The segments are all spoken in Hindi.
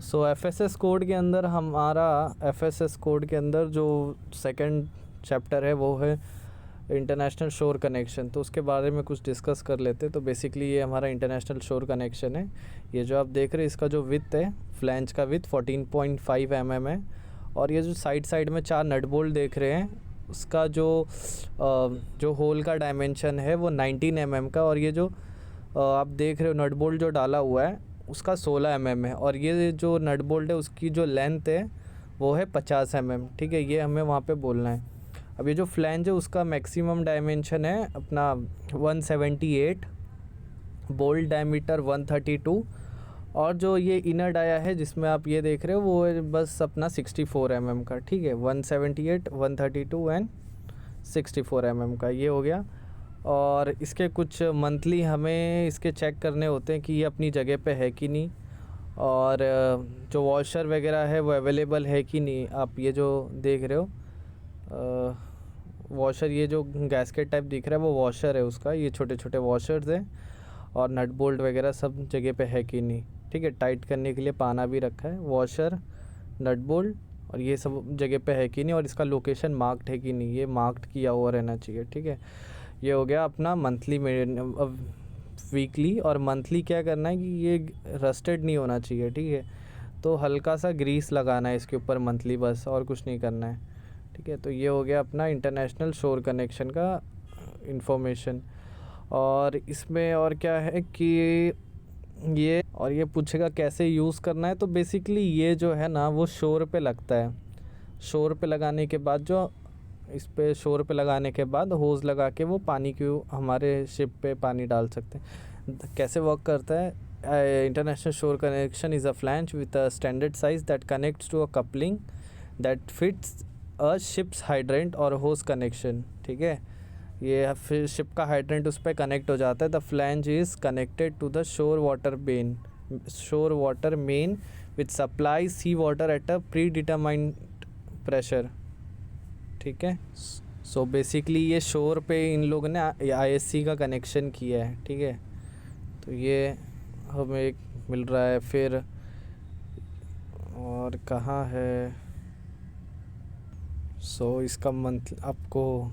सो एफएसएस कोड के अंदर हमारा एफएसएस कोड के अंदर जो सेकंड चैप्टर है वो है इंटरनेशनल शोर कनेक्शन। तो उसके बारे में कुछ डिस्कस कर लेते। तो बेसिकली ये हमारा इंटरनेशनल शोर कनेक्शन है। ये जो आप देख रहे हैं इसका जो विड्थ है, फ्लैंज का विड्थ 14.5 mm है। और ये जो साइड में 4 नट बोल्ट देख रहे हैं उसका जो होल का डायमेंशन है वो 19 mm का। और ये जो आप देख रहे हो नट बोल्ट जो डाला हुआ है उसका 16 mm है। और ये जो नट बोल्ट है उसकी जो लेंथ है वो है 50 mm। ठीक है, ये हमें वहाँ पे बोलना है। अब ये जो फ्लैंज है उसका मैक्सिमम डायमेंशन है अपना 178, बोल्ट डायमीटर 132। और जो ये इनर डाया है जिसमें आप ये देख रहे हो वो है बस अपना 64 mm का। ठीक है, 178, 132 एंड 64 mm का ये हो गया। और इसके कुछ मंथली हमें इसके चेक करने होते हैं कि ये अपनी जगह पे है कि नहीं, और जो वॉशर वगैरह है वो अवेलेबल है कि नहीं। आप ये जो देख रहे हो वॉशर, ये जो गैस्केट टाइप दिख रहा है वो वॉशर है उसका। ये छोटे छोटे वॉशर्स हैं और नट बोल्ट वगैरह सब जगह पे है कि नहीं। ठीक है, टाइट करने के लिए पाना भी रखा है, वॉशर, नट बोल्ट और ये सब जगह पे है कि नहीं। और इसका लोकेशन मार्क्ड है कि नहीं, ये मार्क्ड किया हुआ रहना चाहिए। ठीक है, ये हो गया अपना मंथली में। वीकली और मंथली क्या करना है कि ये रस्टेड नहीं होना चाहिए। ठीक है, तो हल्का सा ग्रीस लगाना है इसके ऊपर मंथली, बस और कुछ नहीं करना है। ठीक है, तो ये हो गया अपना इंटरनेशनल शोर कनेक्शन का इंफॉर्मेशन। और इसमें और क्या है कि ये पूछेगा कैसे यूज़ करना है। तो बेसिकली ये जो है ना वो शोर पे लगता है। शोर पे लगाने के बाद जो इस पे शोर पे लगाने के बाद होज़ लगा के वो पानी की हमारे शिप पे पानी डाल सकते हैं। कैसे वर्क करता है? International shore connection is a flange with a standard size that connects to a coupling that fits a ships hydrant और होज कनेक्शन। ठीक है, ये फिर शिप का हाइड्रेंट उस पर कनेक्ट हो जाता है। The flange is connected to the shore water main which supply sea water at a predetermined pressure. ठीक है, सो बेसिकली ये शोर पे इन लोगों ने आईएससी का कनेक्शन किया है। ठीक है, तो ये हमें एक मिल रहा है। फिर और कहाँ है? सो इसका मंथ आपको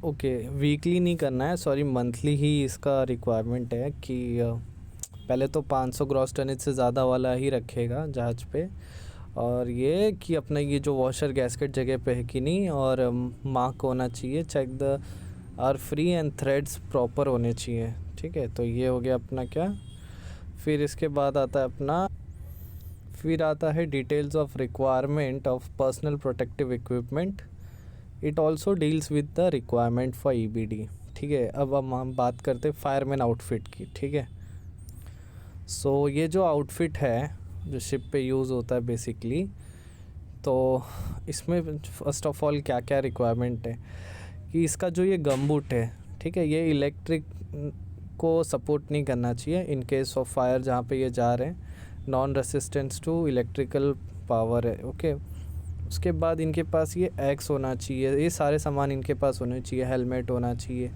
ओके वीकली नहीं करना है, सॉरी मंथली ही इसका रिक्वायरमेंट है कि पहले तो 500 ग्रॉस टनेज से ज़्यादा वाला ही रखेगा जहाज़ पे। और ये कि अपना ये जो वॉशर गैस्केट जगह पे है कि नहीं, और मार्क होना चाहिए, check the are free end threads proper होने चाहिए। ठीक है, तो ये हो गया अपना क्या। फिर इसके बाद आता है details of requirement of personal protective equipment. It also deals with the requirement for EBD. ठीक है, अब हम बात करते हैं फायरमैन आउटफिट की। ठीक है, सो ये जो आउटफिट है जो शिप पे यूज़ होता है बेसिकली, तो इसमें फ़र्स्ट ऑफ ऑल क्या क्या रिक्वायरमेंट है कि इसका जो ये गमबूट है, ठीक है, ये इलेक्ट्रिक को सपोर्ट नहीं करना चाहिए इन केस ऑफ फायर जहाँ पे ये जा रहे हैं। Non resistance to electrical power है। ओके, उसके बाद इनके पास ये एक्स होना चाहिए, ये सारे सामान इनके पास होने चाहिए, हेलमेट होना चाहिए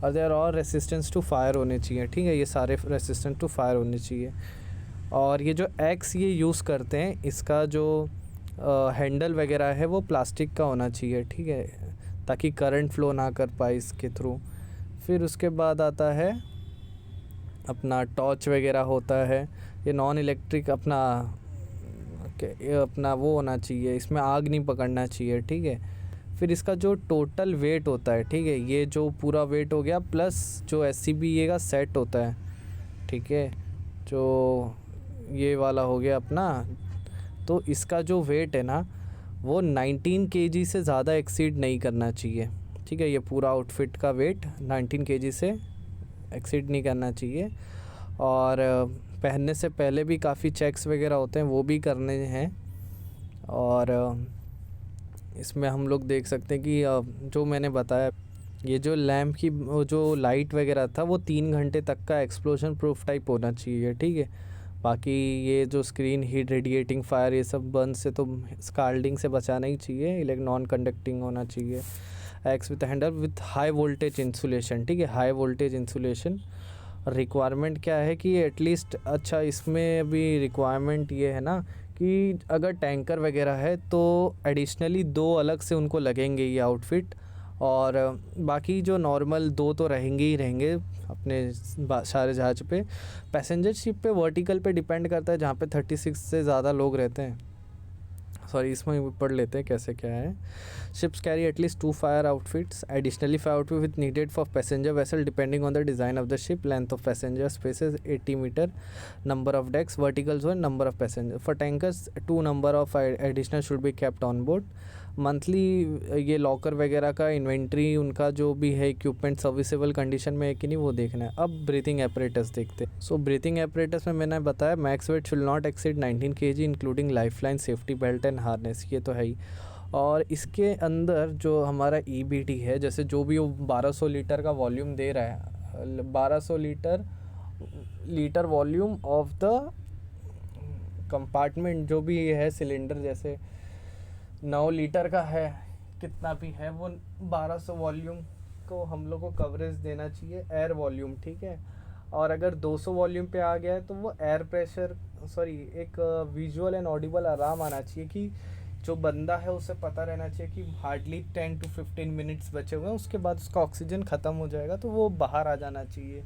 और देयर और रेसिस्टेंस टू फायर होने चाहिए। ठीक है, ये सारे रेसिस्टेंट टू फायर होने चाहिए। और ये जो एक्स ये यूज़ करते हैं इसका जो हैंडल वगैरह है वो प्लास्टिक का होना चाहिए। ठीक है, ताकि करंट फ्लो ना कर पाए इसके थ्रू। फिर उसके बाद आता है अपना टॉर्च वगैरह होता है, ये नॉन इलेक्ट्रिक अपना वो होना चाहिए, इसमें आग नहीं पकड़ना चाहिए। ठीक है, फिर इसका जो टोटल वेट होता है, ठीक है, ये जो पूरा वेट हो गया प्लस जो SCBA का सेट होता है। ठीक है, जो ये वाला हो गया अपना, तो इसका जो वेट है ना वो 19 kg से ज़्यादा एक्सीड नहीं करना चाहिए। ठीक है, ये पूरा आउटफिट का वेट 19 kg से एक्सीड नहीं करना चाहिए। और पहनने से पहले भी काफ़ी चेक्स वगैरह होते हैं, वो भी करने हैं। और इसमें हम लोग देख सकते हैं कि जो मैंने बताया, ये जो लैम्प की जो लाइट वगैरह था वो 3 घंटे तक का एक्सप्लोजन प्रूफ टाइप होना चाहिए। ठीक है, बाकी ये जो स्क्रीन हीट, रेडिएटिंग फायर, ये सब बर्न से तो स्काल्डिंग से बचाना ही चाहिए। नॉन कंडक्टिंग होना चाहिए। Axe with handle with high voltage insulation. ठीक है, हाई वोल्टेज इंसुलेशन। रिक्वायरमेंट क्या है कि एटलीस्ट, अच्छा इसमें अभी रिक्वायरमेंट ये है ना कि अगर टैंकर वगैरह है तो एडिशनली 2 अलग से उनको लगेंगे ये आउटफिट, और बाकी जो नॉर्मल 2 तो रहेंगे ही रहेंगे अपने सारे जहाज़ पे। पैसेंजर शिप पे वर्टिकल पे डिपेंड करता है, जहाँ पे 36 से ज़्यादा लोग रहते हैं। सॉरी, इसमें भी पढ़ लेते हैं कैसे क्या है। Ships carry at least 2 fire outfits, additionally fire outfit with needed for passenger vessel depending on the design of the ship, length of passenger spaces 80 metre, number of decks, vertical zone, number of passenger. For tankers 2 number of additional should be kept on board. Monthly ये लॉकर वगैरह का इन्वेंट्री उनका जो भी है इक्विपमेंट सर्विसेबल कंडीशन में है कि नहीं वो देखना है। अब ब्रीथिंग एपरेटस देखते हैं। सो ब्रीथिंग एपरेटस में मैंने बताया max weight should not exceed 19 kg including lifeline, safety belt and harness, ये तो है ही। और इसके अंदर जो हमारा EBT है, जैसे जो भी वो 1200 लीटर का वॉल्यूम दे रहा है, 1200 litre volume of the compartment जो भी है सिलेंडर, जैसे 9 लीटर का है, कितना भी है वो 1200 वॉल्यूम को हम लोग को कवरेज देना चाहिए, एयर वॉल्यूम, ठीक है। और अगर 200 वॉल्यूम पे आ गया है तो वो एयर प्रेशर, सॉरी, एक विजुअल एंड ऑडिबल अलार्म आना चाहिए कि जो बंदा है उसे पता रहना चाहिए कि हार्डली 10 to 15 मिनट्स बचे हुए हैं, उसके बाद उसका ऑक्सीजन ख़त्म हो जाएगा तो वो बाहर आ जाना चाहिए।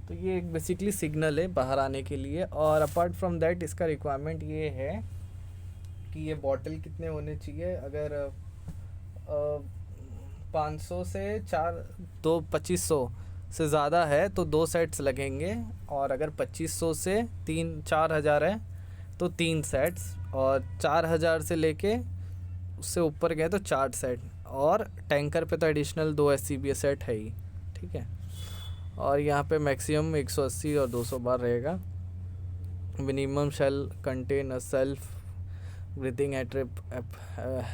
तो ये एक बेसिकली सिग्नल है बाहर आने के लिए। और अपार्ट फ्रॉम दैट इसका रिक्वायरमेंट ये है कि ये बॉटल कितने होने चाहिए। अगर 500 से 2500 से ज़्यादा है तो 2 सेट्स लगेंगे, और अगर 2500 से 4000 है तो 3 सेट्स, और 4000 से लेके उससे ऊपर गए तो 4 सेट, और टैंकर पे तो एडिशनल 2 SCBA सेट है ही, ठीक है। और यहाँ पे मैक्सिमम 180 और 200 बार रहेगा। Minimum shall contain a self breathing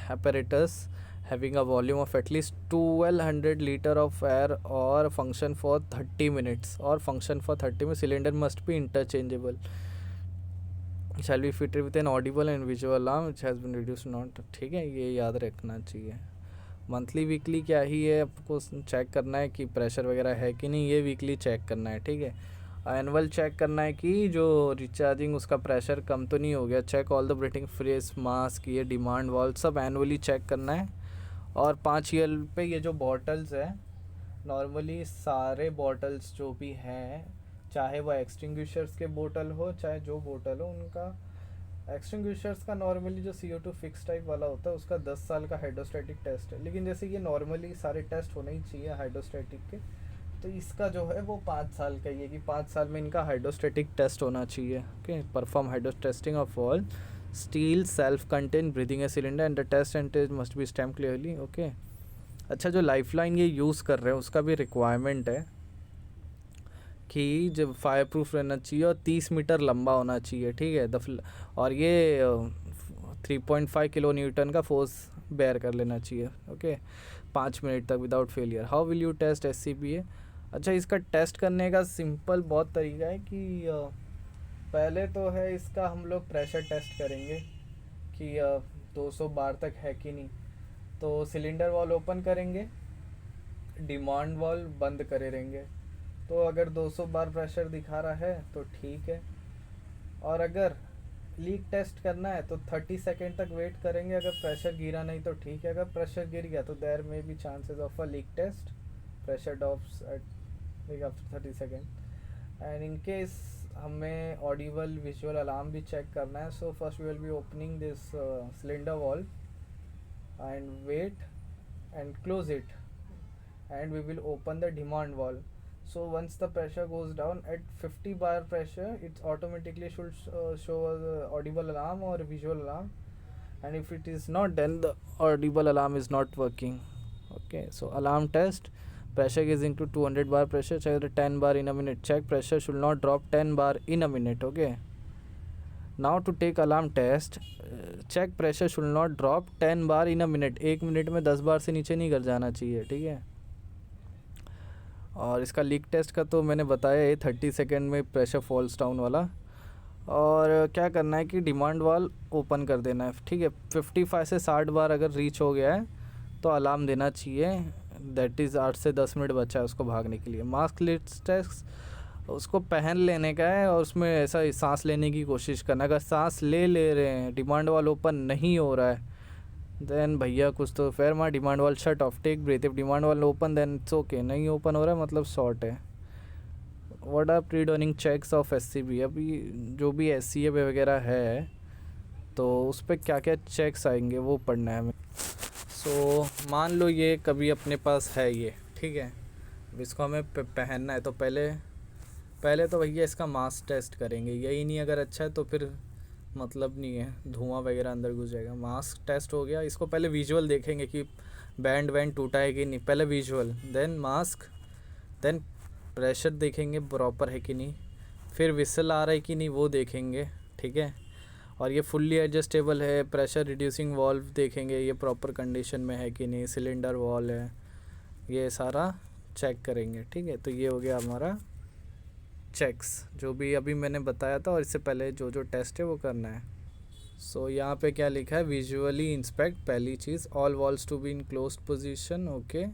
apparatus having a volume of at least 1200 liter of air or function for 30 minutes, or function for 30 minutes. Cylinder must be interchangeable, shall be fitted with an audible and visual alarm which has been reduced not, ठीक है, ये याद रखना चाहिए। मंथली वीकली क्या ही है, आपको चेक करना है कि प्रेशर वगैरह है कि नहीं, ये वीकली चेक करना है, ठीक है। एनुअल चेक करना है कि जो रिचार्जिंग उसका प्रेशर कम तो नहीं हो गया। Check all the breathing face, mask, ये डिमांड वॉल्व सब एनुअली चेक करना है। और 5 ईयर पे ये जो बॉटल्स है, नॉर्मली सारे बॉटल्स जो भी हैं, चाहे वो एक्सटिंग्विशर्स के बोतल हो चाहे जो बोतल हो, उनका एक्सटिंग्विशर्स का नॉर्मली जो CO2 फिक्स टाइप वाला होता है उसका 10 साल का हाइड्रोस्टैटिक टेस्ट है। लेकिन जैसे ये नॉर्मली सारे टेस्ट होने ही चाहिए हाइड्रोस्टैटिक के, तो इसका जो है वो 5 साल का ही है कि 5 साल में इनका हाइड्रोस्टैटिक टेस्ट होना चाहिए। Okay, perform hydro testing of all steel self contain breathing a cylinder and the test and test must be stamp clearly. Okay, अच्छा, जो लाइफलाइन ये यूज़ कर रहे हैं उसका भी रिक्वायरमेंट है कि जब फायर प्रूफ रहना चाहिए और 30 मीटर लंबा होना चाहिए, ठीक है। और ये 3.5 किलो न्यूटन का फोर्स बेयर कर लेना चाहिए। ओके, 5 मिनट तक without failure. How will you test SCBA? अच्छा, इसका टेस्ट करने का सिंपल बहुत तरीका है कि पहले तो है इसका हम लोग प्रेशर टेस्ट करेंगे कि 200 बार तक है कि नहीं। तो सिलेंडर वॉल ओपन करेंगे, डिमांड वॉल बंद करे रहेंगे, तो अगर 200 बार प्रेशर दिखा रहा है तो ठीक है। और अगर लीक टेस्ट करना है तो 30 सेकेंड तक वेट करेंगे, अगर प्रेशर गिरा नहीं तो ठीक है, अगर प्रेशर गिर गया तो देयर में be chances of a leak test, pressure drops at after 30 second. And in case हमें ऑडिबल विजुअल अलार्म भी चेक करना है, so first we will be opening this cylinder valve and wait and close it, and we will open the demand valve. So once the pressure goes down at 50 bar pressure, it automatically should show the audible alarm or visual alarm, and if it is not, then the audible alarm is not working. Okay, so alarm test, pressure gazing to 200 bar pressure, check the 10 bar in a minute, check pressure should not drop 10 bar in a minute. Okay, now to take alarm test, check pressure should not drop 10 bar in a minute, 1 minute में 10 बार से नीचे नहीं गिर जाना चाहिए, ठीक है। और इसका लीक टेस्ट का तो मैंने बताया है 30 सेकेंड में प्रेशर फॉल्स डाउन वाला। और क्या करना है कि डिमांड वाल ओपन कर देना है, ठीक है। 55 से 60 बार अगर रीच हो गया है तो अलार्म देना चाहिए, दैट इज़ 8 से 10 मिनट बचा है उसको भागने के लिए। मास्क लीक टेस्ट, उसको पहन लेने का है और उसमें ऐसा सांस लेने की कोशिश करना। अगर सांस ले रहे हैं, डिमांड वाल ओपन नहीं हो रहा है, देन भैया कुछ तो फेयर मार, demand valve shut off, take breath. If demand valve open then it's okay, नहीं ओपन हो रहा है मतलब शॉर्ट है। What are predonning checks of SCB? अभी जो भी एससीए वगैरह है तो उस पर क्या क्या चेक्स आएंगे वो पढ़ना है हमें। सो मान लो ये कभी अपने पास है ये, ठीक है, अब इसको हमें पहनना है। तो पहले तो भैया इसका मास टेस्ट करेंगे, यही नहीं अगर अच्छा है तो फिर मतलब नहीं है, धुआं वगैरह अंदर घुस जाएगा। मास्क टेस्ट हो गया, इसको पहले विजुअल देखेंगे कि बैंड वैंड टूटा है कि नहीं, पहले visual, then mask, then pressure देखेंगे प्रॉपर है कि नहीं, फिर विसल आ रहा है कि नहीं वो देखेंगे, ठीक है। और ये फुल्ली एडजस्टेबल है, प्रेशर रिड्यूसिंग वॉल्व देखेंगे ये प्रॉपर कंडीशन में है कि नहीं, सिलेंडर वॉल है, ये सारा चेक करेंगे, ठीक है। तो ये हो गया हमारा चेक्स जो भी अभी मैंने बताया था, और इससे पहले जो जो टेस्ट है वो करना है। सो यहाँ पे क्या लिखा है, विजुअली इंस्पेक्ट, पहली चीज़, all valves to be in closed position, okay,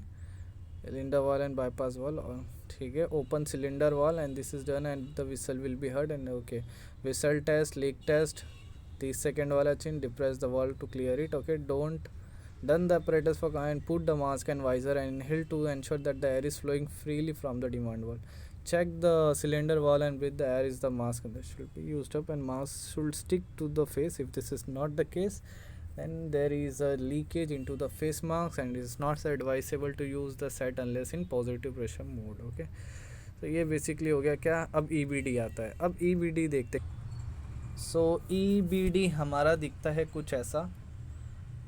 cylinder valve and bypass valve, ठीक है, open cylinder valve and this is done and the whistle will be heard and okay. Whistle test, leak test, 30 second वाला चिन्ह, depress the valve to clear it, okay, don't done the apparatus for and put the mask and visor and inhale to ensure that the air is flowing freely from the demand wall. Check the cylinder wall and breathe the air is the mask that should be used up and mask should stick to the face. If this is not the case, then there is a leakage into the face mask and it is not advisable to use the set unless in positive pressure mode, okay. तो ये बेसिकली हो गया क्या। अब EBD आता है, अब EBD देखते। सो EBD हमारा दिखता है कुछ ऐसा।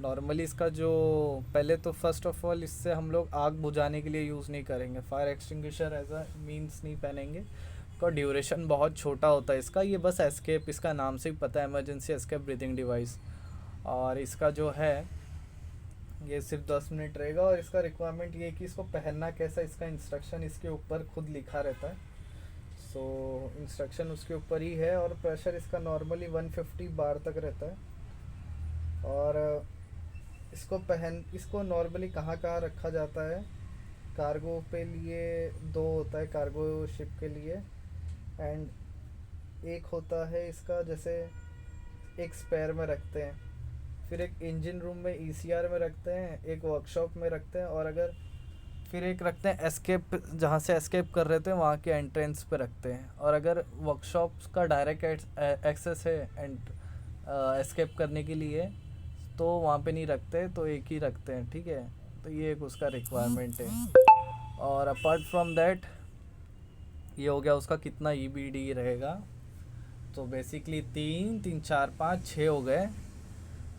नॉर्मली इसका जो पहले तो फर्स्ट ऑफ ऑल इससे हम लोग आग बुझाने के लिए यूज़ नहीं करेंगे, फायर एक्सटिंग्विशर ऐसा मींस नहीं पहनेंगे, का ड्यूरेशन बहुत छोटा होता है इसका। ये बस एस्केप, इसका नाम से ही पता है, इमरजेंसी एस्केप ब्रीथिंग डिवाइस। और इसका जो है ये सिर्फ 10 मिनट रहेगा। और इसका रिक्वायरमेंट ये है कि इसको पहनना कैसा, इसका इंस्ट्रक्शन इसके ऊपर खुद लिखा रहता है। सो इंस्ट्रक्शन उसके ऊपर ही है। और प्रेशर इसका नॉर्मली 150 बार तक रहता है। और इसको नॉर्मली कहाँ रखा जाता है, कार्गो पे लिए 2 होता है कार्गो शिप के लिए, एंड एक होता है इसका जैसे एक स्पेयर में रखते हैं, फिर एक इंजन रूम में ECR में रखते हैं, एक वर्कशॉप में रखते हैं, और अगर फिर एक रखते हैं एस्केप, जहाँ से एस्केप कर रहे थे वहाँ के एंट्रेंस पे रखते हैं। और अगर वर्कशॉप का डायरेक्ट एक्सेस है एस्केप करने के लिए तो वहाँ पे नहीं रखते, तो एक ही रखते हैं, ठीक है। तो ये एक उसका रिक्वायरमेंट है। और अपार्ट फ्रॉम दैट ये हो गया उसका कितना EBD रहेगा। तो बेसिकली 3 3 4 5 6 हो गए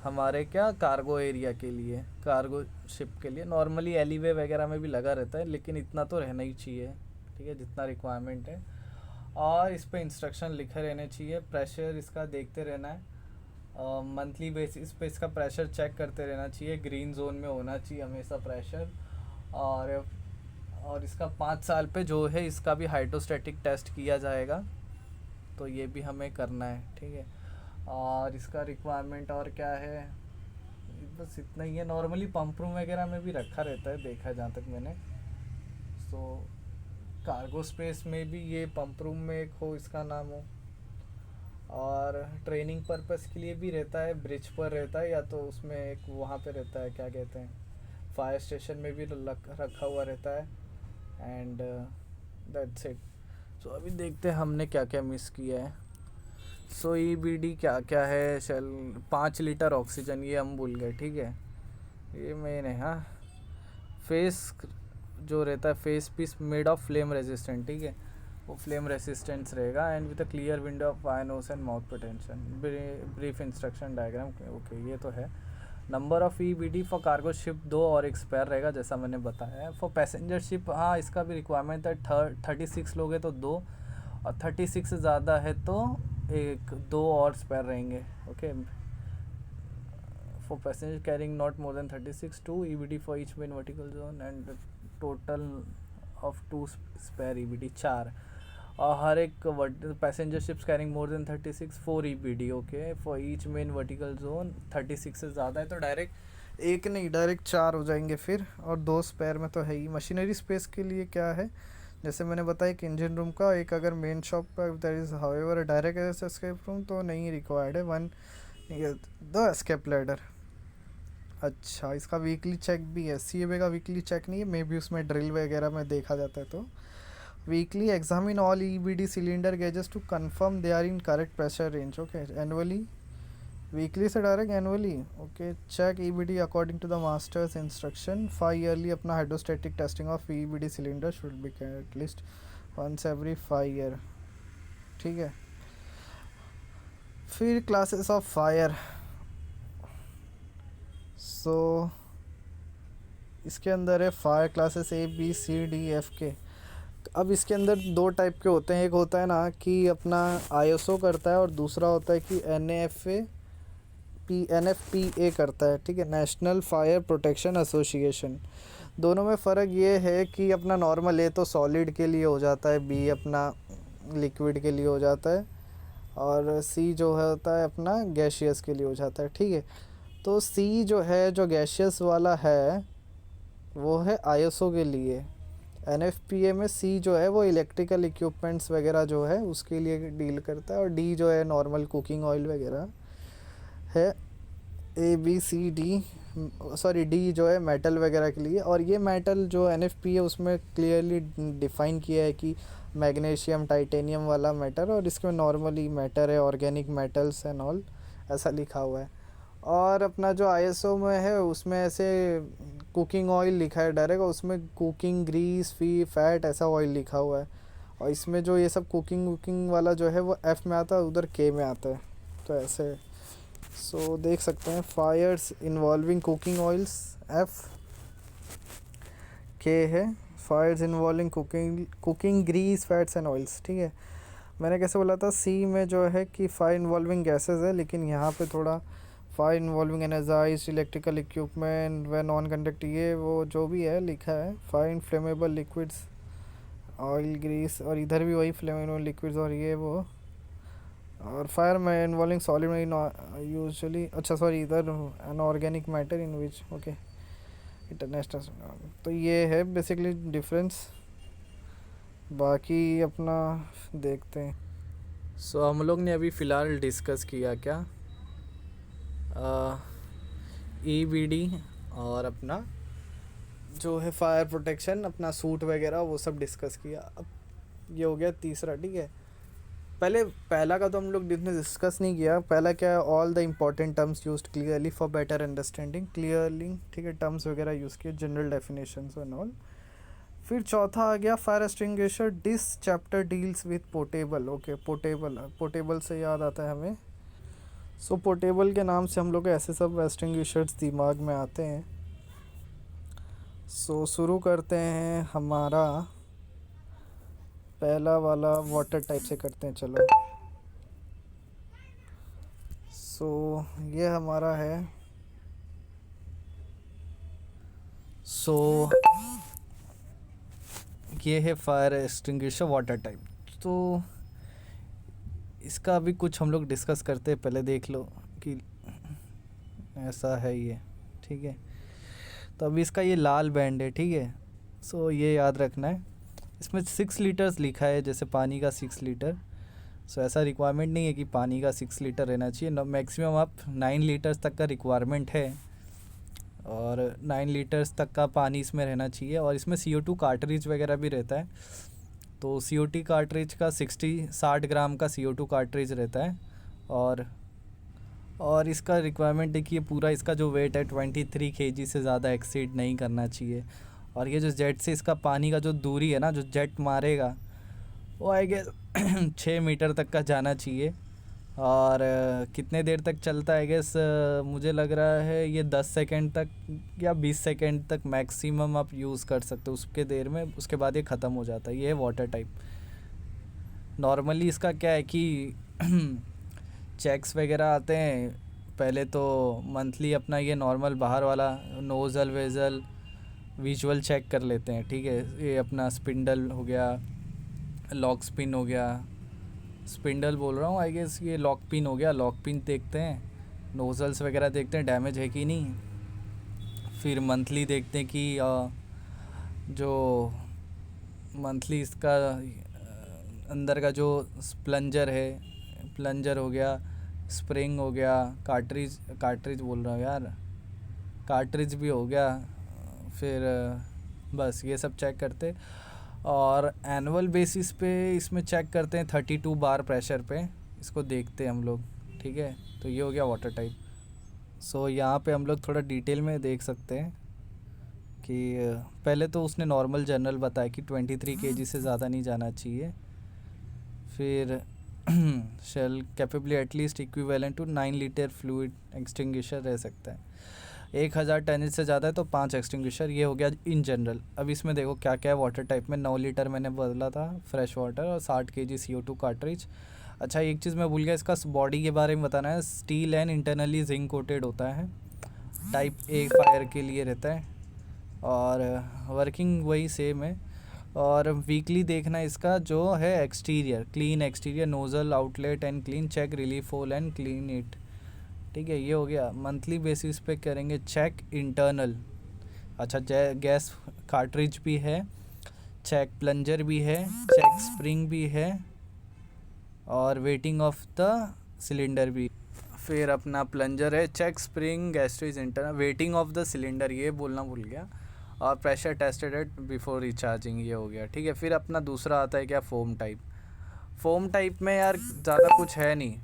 हमारे क्या कार्गो एरिया के लिए, कार्गो शिप के लिए। नॉर्मली एलीवे वगैरह में भी लगा रहता है, लेकिन इतना तो रहना ही चाहिए, ठीक है, जितना रिक्वायरमेंट है। और इस पर इंस्ट्रक्शन लिखे रहने चाहिए। प्रेशर इसका देखते रहना है, मंथली बेसिस पे इसका प्रेशर चेक करते रहना चाहिए, ग्रीन जोन में होना चाहिए हमेशा प्रेशर। और इसका 5 साल पे जो है इसका भी हाइड्रोस्टैटिक टेस्ट किया जाएगा, तो ये भी हमें करना है, ठीक है। और इसका रिक्वायरमेंट और क्या है, बस इतना ही है। नॉर्मली पंप रूम वगैरह में भी रखा रहता है, देखा जहाँ तक मैंने। सो कार्गो स्पेस में भी ये पंप रूम में एक हो, इसका नाम हो। और ट्रेनिंग पर्पस के लिए भी रहता है, ब्रिज पर रहता है, या तो उसमें एक वहाँ पे रहता है, क्या कहते हैं, फायर स्टेशन में भी रखा हुआ रहता है। And that's it. सो अभी देखते हैं हमने क्या क्या मिस किया है। सो EBD क्या क्या है, 5 लीटर ऑक्सीजन, ये हम भूल गए, ठीक है, ये मेन है। हाँ, फेस जो रहता है, face piece made of flame resistant, ठीक है, वो फ्लेम रेसिस्टेंस रहेगा। And with a clear window of eye nose and mouth potential, brief instruction diagram, okay, ये तो है। Number of EBD for cargo ship 2 और एक स्पेयर रहेगा, जैसा मैंने बताया है। फॉर पैसेंजर शिप, हाँ, इसका भी रिक्वायरमेंट है। 36 लोग हैं तो 2, और 36 से ज़्यादा है तो 2 और स्पेयर रहेंगे, okay. For passenger carrying not more than 36, 2 EBD for each main vertical zone and total of 2 spare EBD, 4। और हर एक passenger ships carrying more than 36, 4 EBD, okay, for each main vertical zone. 36 से ज़्यादा है तो डायरेक्ट डायरेक्ट 4 हो जाएंगे फिर, और 2 स्पेयर में तो है ही। मशीनरी स्पेस के लिए क्या है, जैसे मैंने बताया कि इंजन रूम का एक अगर मेन शॉप पर there is however direct escape room तो नहीं रिक्वायर्ड है, वन द एस्केप लैडर। अच्छा, इसका वीकली चेक भी है, सीएबी का वीकली चेक नहीं है, मे बी उसमें ड्रिल वगैरह में देखा जाता है। तो weekly examine all EBD cylinder gauges to confirm they are in correct pressure range. Okay, annually, weekly से direct annually. Okay, check EBD according to the master's instruction. 5 yearly अपना hydrostatic testing of EBD cylinder should be at least once every 5 year. ठीक है। फिर क्लासेस ऑफ फायर। सो इसके अंदर है फायर क्लासेस ABCDFK। अब इसके अंदर दो टाइप के होते हैं, एक होता है ना कि अपना ISO करता है और दूसरा होता है कि NFPA करता है। ठीक है, नेशनल फायर प्रोटेक्शन एसोसिएशन। दोनों में फ़र्क ये है कि अपना नॉर्मल A तो सॉलिड के लिए हो जाता है, B अपना लिक्विड के लिए हो जाता है, और C जो है होता है अपना गैशियस के लिए हो जाता है। ठीक है, तो C जो है, जो गैशियस वाला है, वो है ISO के लिए। NFPA में C जो है वो इलेक्ट्रिकल इक्विपमेंट्स वगैरह जो है उसके लिए डील करता है, और D जो है नॉर्मल कुकिंग ऑयल वगैरह है। ABCD, सॉरी, D जो है मेटल वगैरह के लिए। और ये मेटल जो NFPA उसमें क्लियरली डिफ़ाइन किया है कि मैग्नीशियम टाइटेनियम वाला मेटल, और इसमें नॉर्मली मेटल है ऑर्गेनिक मेटल्स एंड ऑल, ऐसा लिखा हुआ है। और अपना जो ISO में है उसमें ऐसे कुकिंग ऑयल लिखा है डायरेक्ट, और उसमें कुकिंग ग्रीस फैट ऐसा ऑयल लिखा हुआ है। और इसमें जो ये सब कुकिंग वुकिंग वाला जो है वो F में आता है, उधर K में आता है, तो ऐसे। सो देख सकते हैं, fires involving cooking oils F, K है fires involving cooking grease fats and oils. ठीक है, मैंने कैसे बोला था C में जो है कि फायर इन्वॉल्विंग गैसेस है, लेकिन यहाँ पे थोड़ा fire involving energize electrical equipment व नॉन कंडक्ट, ये वो जो भी है लिखा है। Fire inflammable liquids, oil grease, और इधर भी वही फ्लेमेबल लिक्विड्स और ये वो। और फायर में इन्वॉल्विंग सॉलिड में यूजुअली, अच्छा सॉरी, इधर an organic matter in which. Okay, international. तो ये है बेसिकली डिफरेंस, बाकी अपना देखते हैं। सो हम लोग ने अभी फ़िलहाल डिस्कस किया क्या, EBD और अपना जो है फायर प्रोटेक्शन, अपना सूट वगैरह वो सब डिस्कस किया। अब ये हो गया तीसरा। ठीक है, पहला का तो हम लोग ने डिस्कस नहीं किया। पहला क्या है, all the important terms used clearly for better understanding, clearly. ठीक है, टर्म्स वगैरह यूज़ किए, जनरल डेफिनेशंस एंड ऑल। फिर चौथा आ गया fire extinguisher. This chapter deals with portable. Okay, portable से याद आता है हमें। सो पोर्टेबल के नाम से हम लोग ऐसे सब एक्सटिंग्विशर्स दिमाग में आते हैं। सो शुरू करते हैं, हमारा पहला वाला वाटर टाइप से करते हैं, चलो। सो ये हमारा है। सो ये है फायर एक्सटिंग्विशर वाटर टाइप। तो इसका अभी कुछ हम लोग डिस्कस करते हैं, पहले देख लो कि ऐसा है ये। ठीक है, तो अभी इसका ये लाल बैंड है। ठीक है, सो ये याद रखना है। इसमें 6 लीटर्स लिखा है, जैसे पानी का 6 लीटर। सो ऐसा रिक्वायरमेंट नहीं है कि पानी का 6 लीटर रहना चाहिए, मैक्सिमम आप 9 लीटर्स तक का रिक्वायरमेंट है, और 9 लीटर्स तक का पानी इसमें रहना चाहिए। और इसमें CO2 कार्ट्रिज वगैरह भी रहता है। तो CO2 कार्ट्रिज का 60 ग्राम का CO2 कार्ट्रिज रहता है। और इसका रिक्वायरमेंट देखिए, पूरा इसका जो वेट है 23 kg से ज़्यादा एक्सीड नहीं करना चाहिए। और ये जो जेट से इसका पानी का जो दूरी है ना, जो जेट मारेगा, वो आई गेस 6 मीटर तक का जाना चाहिए। और कितने देर तक चलता है, गेस मुझे लग रहा है ये 10 सेकंड तक या 20 सेकंड तक मैक्सिमम आप यूज़ कर सकते हो उसके देर में, उसके बाद ये ख़त्म हो जाता है। ये है वाटर टाइप। नॉर्मली इसका क्या है कि चेक्स वगैरह आते हैं, पहले तो मंथली अपना ये नॉर्मल बाहर वाला नोज़ल वेज़ल विजुअल चेक कर लेते हैं। ठीक है, ये अपना स्पिंडल हो गया, लॉक स्पिन हो गया, स्पिंडल बोल रहा हूँ आई गेस, ये लॉक पिन हो गया, लॉक पिन देखते हैं, नोज़ल्स वगैरह देखते हैं डैमेज है कि नहीं। फिर मंथली देखते हैं कि जो मंथली इसका अंदर का जो प्लंजर हो गया, स्प्रिंग हो गया, कार्ट्रिज बोल रहा हूँ यार, कार्ट्रिज भी हो गया, फिर बस ये सब चेक करते। और एनुअल बेसिस पे इसमें चेक करते हैं 32 बार प्रेशर पे, इसको देखते हैं हम लोग, ठीक है। तो ये हो गया वाटर टाइप। सो यहाँ पे हम लोग थोड़ा डिटेल में देख सकते हैं कि पहले तो उसने नॉर्मल जनरल बताया कि 23 kg से ज़्यादा नहीं जाना चाहिए। फिर shall capably at least equivalent to 9 litre fluid extinguisher रह सकता है। 1000 टनेज से ज़्यादा है तो 5 एक्सटिंग्विशर, ये हो गया इन जनरल। अब इसमें देखो क्या क्या है वाटर टाइप में। 9 लीटर मैंने बोला था फ्रेश वाटर, और 60 kg CO2 कार्ट्रिज। अच्छा एक चीज़ मैं भूल गया, इसका बॉडी के बारे में बताना है। Steel and internally zinc coated होता है, टाइप ए फायर के लिए रहता है, और वर्किंग वही सेम है। और वीकली देखना इसका जो है exterior, clean exterior, nozzle outlet and clean, check relief hole and clean it, ठीक है। ये हो गया। मंथली बेसिस पे करेंगे चेक इंटरनल। अच्छा गैस कार्ट्रिज भी है, चेक प्लंजर भी है, चेक स्प्रिंग भी है, और वेटिंग ऑफ द सिलेंडर भी। फिर अपना प्लंजर है, check spring, gaskets internal, wetting of the cylinder, ये बोलना भूल गया, और pressure tested at before recharging, ये हो गया, ठीक है। फिर अपना दूसरा आता है क्या, फोम टाइप। फोम टाइप में यार ज़्यादा कुछ है नहीं।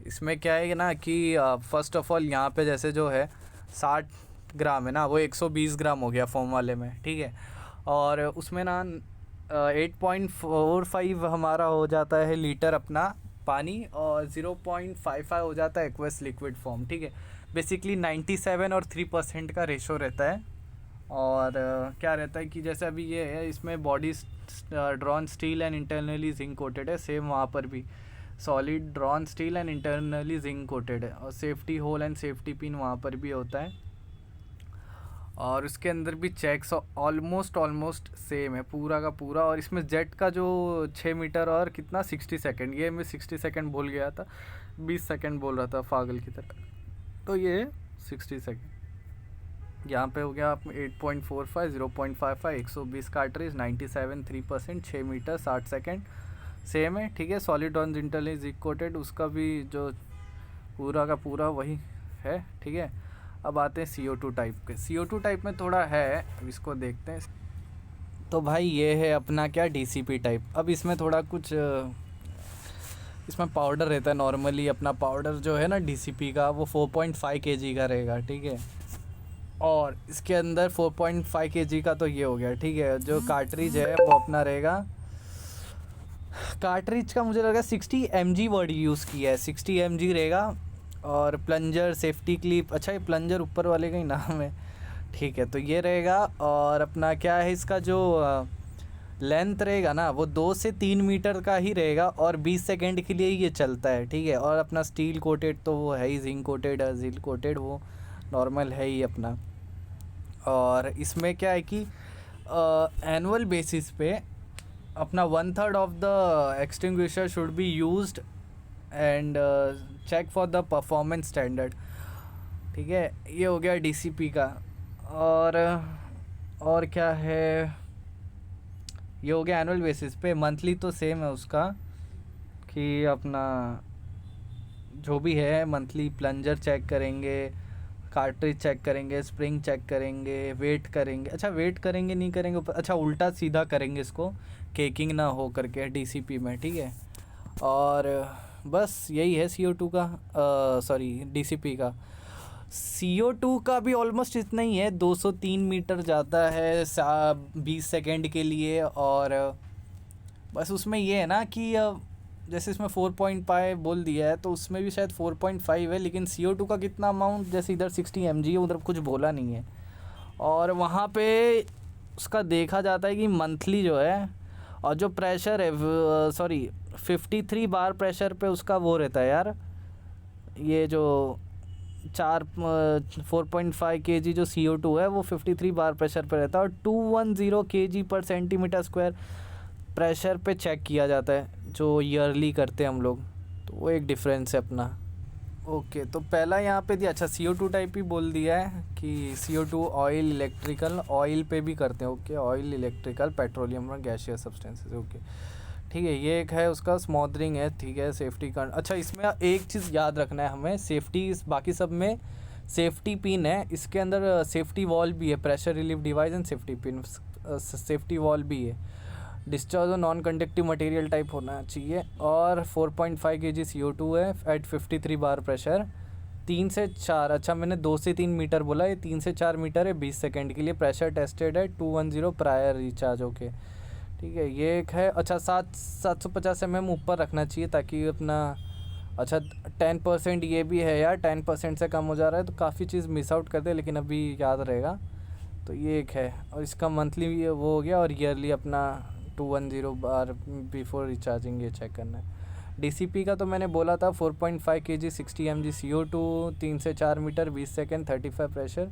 इसमें क्या है ना कि फ़र्स्ट ऑफ ऑल यहाँ पे जैसे जो है 60 ग्राम है ना, वो 120 ग्राम हो गया फोम वाले में, ठीक है। और उसमें ना 8.45 हमारा हो जाता है लीटर अपना पानी, और 0.55 हो जाता है एक्वस लिक्विड फॉर्म, ठीक है। बेसिकली 97 और 3% का रेशो रहता है। और क्या रहता है कि जैसे अभी ये है, इसमें body drawn steel and internally zinc coated है, सेम वहाँ पर भी solid drawn steel and internally zinc coated है, और safety hole and safety pin वहाँ पर भी होता है। और उसके अंदर भी चेक्स ऑलमोस्ट सेम है पूरा का पूरा। और इसमें जेट का जो 6 मीटर और कितना 60 सेकेंड, ये मैं 60 सेकेंड बोल गया था, 20 सेकेंड बोल रहा था पागल की तरह, तो ये 60 सेकेंड। यहाँ पे हो गया आप 8.45, 0.55, 120 कार्ट्रिज, 97 3%, 6 मीटर 60 सेकेंड, सेम है, ठीक है। Solid on internally zinc coated, उसका भी जो पूरा का पूरा वही है, ठीक है। अब आते हैं CO2 टाइप के। CO2 टाइप में थोड़ा है, अब इसको देखते हैं। तो भाई ये है अपना क्या, DCP टाइप। अब इसमें थोड़ा कुछ इसमें पाउडर रहता है नॉर्मली। अपना पाउडर जो है ना DCP का, वो 4.5 kg का रहेगा, ठीक है। और इसके अंदर 4.5 kg का तो ये हो गया, ठीक है। जो कार्ट्रिज है वो अपना रहेगा, कार्ट्रिज का मुझे लगा 60 mg वर्ड यूज़ किया है, 60 mg रहेगा। और प्लंजर, सेफ्टी क्लिप, अच्छा ये प्लंजर ऊपर वाले का ही नाम है, ठीक है। तो ये रहेगा। और अपना क्या है, इसका जो लेंथ रहेगा ना, वो 2 से 3 मीटर का ही रहेगा, और 20 सेकेंड के लिए ही ये चलता है, ठीक है। और अपना स्टील कोटेड तो वो है ही, जिंक कोटेड, जिल कोटेड वो नॉर्मल है ही अपना। और इसमें क्या है कि एनुअल बेसिस पे अपना 1/3 of the extinguisher should be used and check for the performance standard, ठीक है। ये हो गया DCP का। और क्या है, ये हो गया एनुअल बेसिस पे। मंथली तो सेम है उसका, कि अपना जो भी है मंथली प्लंजर चेक करेंगे, कार्ट्रिज चेक करेंगे, स्प्रिंग चेक करेंगे, वेट करेंगे। अच्छा वेट करेंगे नहीं करेंगे, अच्छा उल्टा सीधा करेंगे इसको, केकिंग ना हो करके DCP में, ठीक है। और बस यही है CO2 का, सॉरी DCP का। CO2 का भी ऑलमोस्ट इतना ही है, 203 मीटर जाता है 20 सेकेंड के लिए। और बस उसमें ये है ना कि जैसे इसमें 4.5 बोल दिया है, तो उसमें भी शायद 4.5 है, लेकिन CO2 का कितना अमाउंट, जैसे इधर 60 mg है, उधर कुछ बोला नहीं है। और वहाँ पे उसका देखा जाता है कि मंथली जो है, और जो प्रेशर है, सॉरी 53 बार प्रेशर पे उसका वो रहता है यार, ये जो 4.5 kg जो CO2 है वो 53 बार प्रेशर पे रहता है, और 210 kg पर सेंटीमीटर स्क्वायर प्रेशर पे चेक किया जाता है, जो ईयरली करते हैं हम लोग। तो वो एक डिफरेंस है अपना। ओके, तो पहला यहाँ पे दिया, अच्छा CO2 टाइप ही बोल दिया है कि CO2 ऑयल इलेक्ट्रिकल, ऑयल पे भी करते हैं। ओके, ऑयल इलेक्ट्रिकल पेट्रोलियम और गैसियस सब्सटेंसेस। ओके ठीक है, ये एक है उसका स्मॉदरिंग है। ठीक है, सेफ्टी का, अच्छा इसमें एक चीज़ याद रखना है हमें, सेफ्टी बाकी सब में सेफ्टी पिन है, इसके अंदर सेफ्टी वॉल भी है, pressure relief device and safety pin, safety wall भी है। डिस्चार्ज और नॉन कंडक्टिव मटेरियल टाइप होना चाहिए। और 4.5 kg CO2 है एट 53 बार प्रेशर। 3 से 4, अच्छा मैंने 2 से 3 मीटर बोला, ये 3 से 4 मीटर है 20 सेकेंड के लिए। प्रेशर टेस्टेड है 210 प्रायर रिचार्ज। ओके ठीक है, ये एक है। अच्छा 750 mm ऊपर रखना चाहिए ताकि अपना, अच्छा 10% ये भी है यार, 10% से कम हो जा रहा है तो काफ़ी चीज़ मिस आउट करते हैं, लेकिन अभी याद रहेगा। तो ये एक है, और इसका मंथली वो हो गया, और ईयरली अपना 210 बार बिफोर रिचार्जिंग ये चेक करना है। DCP का तो मैंने बोला था 4.5 kg 60 mg CO2, 3 से 4 मीटर 20 सेकेंड 35 प्रेशर।